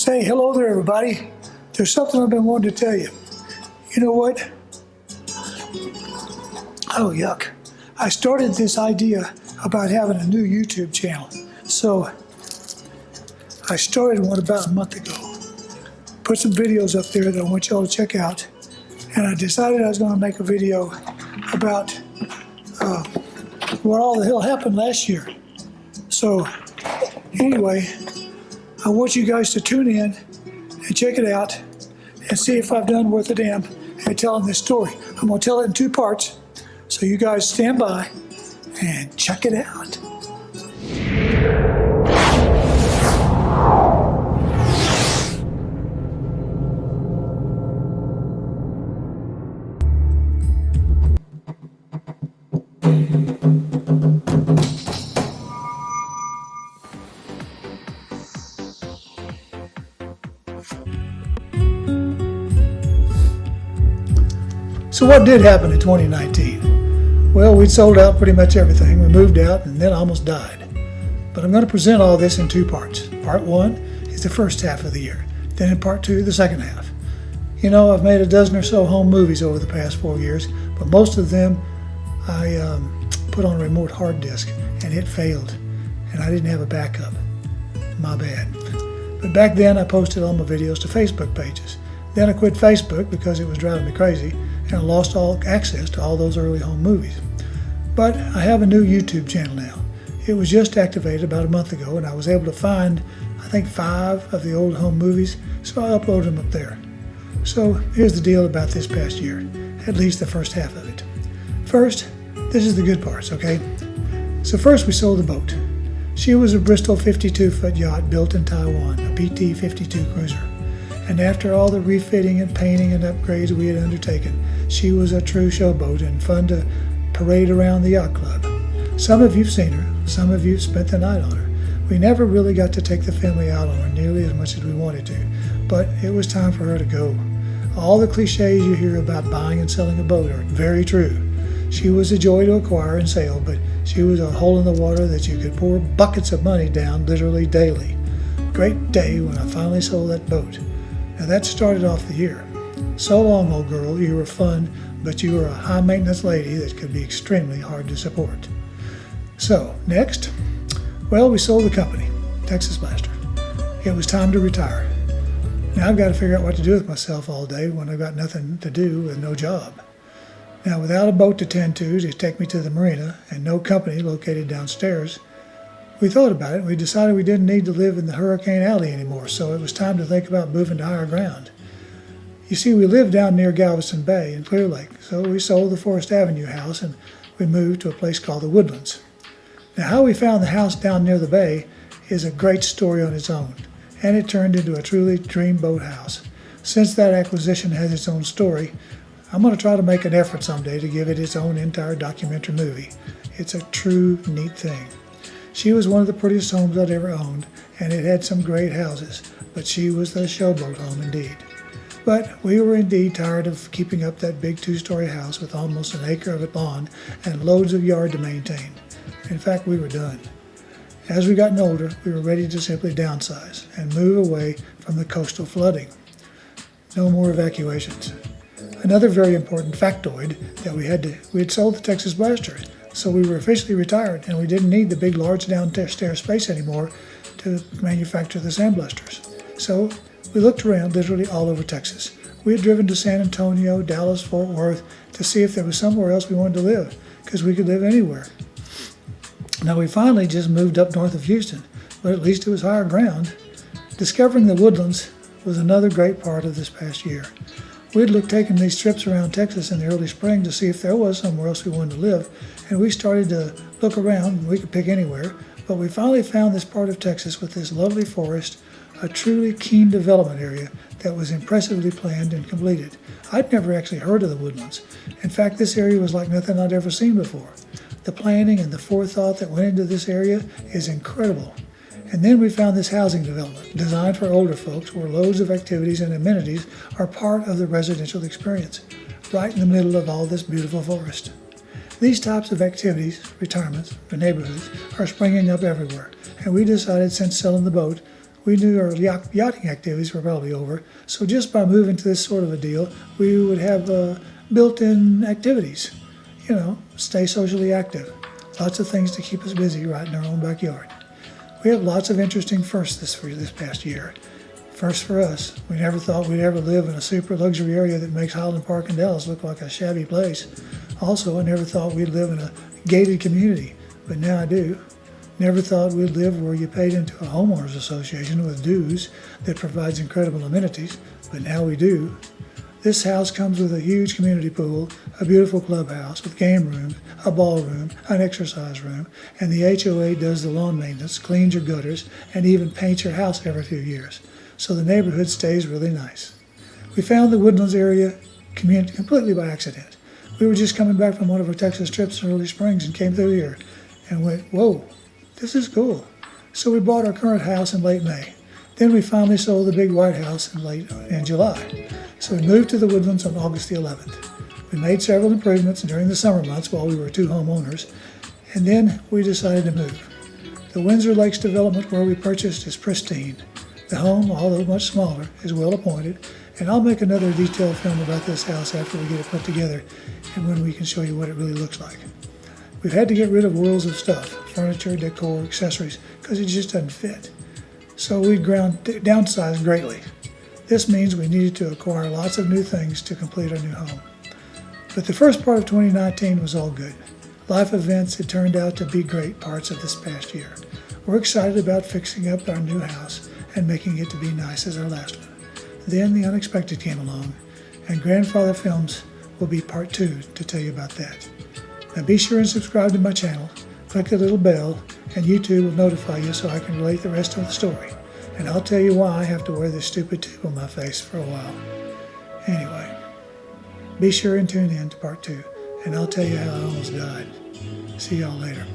Say hello there, everybody. There's something I've been wanting to tell you. You know what? Oh, yuck. I started this idea about having a new YouTube channel. So I started one about a month ago. Put some videos up there that I want y'all to check out. And I decided I was going to make a video about what all the hell happened last year. So anyway, I want you guys to tune in and check it out and see if I've done worth a damn in telling this story. I'm going to tell it in two parts. So you guys stand by and check it out. So what did happen in 2019? Well, we'd sold out pretty much everything. We moved out and then almost died. But I'm going to present all this in two parts. Part one is the first half of the year. Then in part two, the second half. You know, I've made a dozen or so home movies over the past 4 years, but most of them I put on a remote hard disk and it failed. And I didn't have a backup. My bad. But back then I posted all my videos to Facebook pages. Then I quit Facebook because it was driving me crazy and I lost all access to all those early home movies. But I have a new YouTube channel now. It was just activated about a month ago and I was able to find, I think, 5 of the old home movies, so I uploaded them up there. So here's the deal about this past year, at least the first half of it. First, this is the good parts, okay? So first we sold the boat. She was a Bristol 52-foot yacht built in Taiwan, a PT-52 cruiser. And after all the refitting and painting and upgrades we had undertaken, she was a true showboat and fun to parade around the yacht club. Some of you've seen her, some of you've spent the night on her. We never really got to take the family out on her nearly as much as we wanted to, but it was time for her to go. All the cliches you hear about buying and selling a boat are very true. She was a joy to acquire and sail, but she was a hole in the water that you could pour buckets of money down literally daily. Great day when I finally sold that boat. Now that started off the year. So long, old girl, you were fun, but you were a high-maintenance lady that could be extremely hard to support. So, next, well, we sold the company, Texas Blaster. It was time to retire. Now I've got to figure out what to do with myself all day when I've got nothing to do with no job. Now, without a boat to tend to take me to the marina and no company located downstairs, we thought about it and we decided we didn't need to live in the Hurricane Alley anymore, so it was time to think about moving to higher ground. You see, we lived down near Galveston Bay in Clear Lake, so we sold the Forest Avenue house and we moved to a place called the Woodlands. Now, how we found the house down near the bay is a great story on its own, and it turned into a truly dreamboat house. Since that acquisition has its own story, I'm going to try to make an effort someday to give it its own entire documentary movie. It's a true neat thing. She was one of the prettiest homes I'd ever owned, and it had some great houses, but she was the showboat home indeed. But we were indeed tired of keeping up that big 2-story house with almost an acre of it lawn and loads of yard to maintain. In fact, we were done. As we gotten older, we were ready to simply downsize and move away from the coastal flooding. No more evacuations. Another very important factoid that we had sold the Texas Blaster. So we were officially retired and we didn't need the big large downstairs space anymore to manufacture the sandblasters. So we looked around literally all over Texas. We had driven to San Antonio, Dallas, Fort Worth to see if there was somewhere else we wanted to live, because we could live anywhere. Now we finally just moved up north of Houston, but at least it was higher ground. Discovering the Woodlands was another great part of this past year. We'd taken these trips around Texas in the early spring to see if there was somewhere else we wanted to live, and we started to look around. We could pick anywhere, but we finally found this part of Texas with this lovely forest, a truly keen development area that was impressively planned and completed. I'd never actually heard of the Woodlands. In fact, this area was like nothing I'd ever seen before. The planning and the forethought that went into this area is incredible. And then we found this housing development designed for older folks where loads of activities and amenities are part of the residential experience, right in the middle of all this beautiful forest. These types of activities, retirements, or neighborhoods are springing up everywhere, and we decided since selling the boat, we knew our yachting activities were probably over. So just by moving to this sort of a deal, we would have built-in activities. You know, stay socially active. Lots of things to keep us busy right in our own backyard. We have lots of interesting firsts this past year. First for us, we never thought we'd ever live in a super luxury area that makes Highland Park in Dallas look like a shabby place. Also, I never thought we'd live in a gated community, but now I do. Never thought we'd live where you paid into a homeowners association with dues that provides incredible amenities, but now we do. This house comes with a huge community pool, a beautiful clubhouse with game rooms, a ballroom, an exercise room, and the HOA does the lawn maintenance, cleans your gutters, and even paints your house every few years. So the neighborhood stays really nice. We found the Woodlands area completely by accident. We were just coming back from one of our Texas trips in early springs and came through here and went, whoa, this is cool. So we bought our current house in late May. Then we finally sold the big white house in July. So we moved to the Woodlands on August the 11th. We made several improvements during the summer months while we were two homeowners, and then we decided to move. The Windsor Lakes development where we purchased is pristine. The home, although much smaller, is well appointed, and I'll make another detailed film about this house after we get it put together and when we can show you what it really looks like. We've had to get rid of worlds of stuff, furniture, decor, accessories, because it just doesn't fit. So we downsized greatly. This means we needed to acquire lots of new things to complete our new home. But the first part of 2019 was all good. Life events had turned out to be great parts of this past year. We're excited about fixing up our new house and making it to be nice as our last one. Then the unexpected came along, and Grandfather Films will be part 2 to tell you about that. Now be sure and subscribe to my channel, click the little bell, and YouTube will notify you so I can relate the rest of the story. And I'll tell you why I have to wear this stupid tube on my face for a while. Anyway, be sure and tune in to part 2, and I'll tell you how I almost died. See y'all later.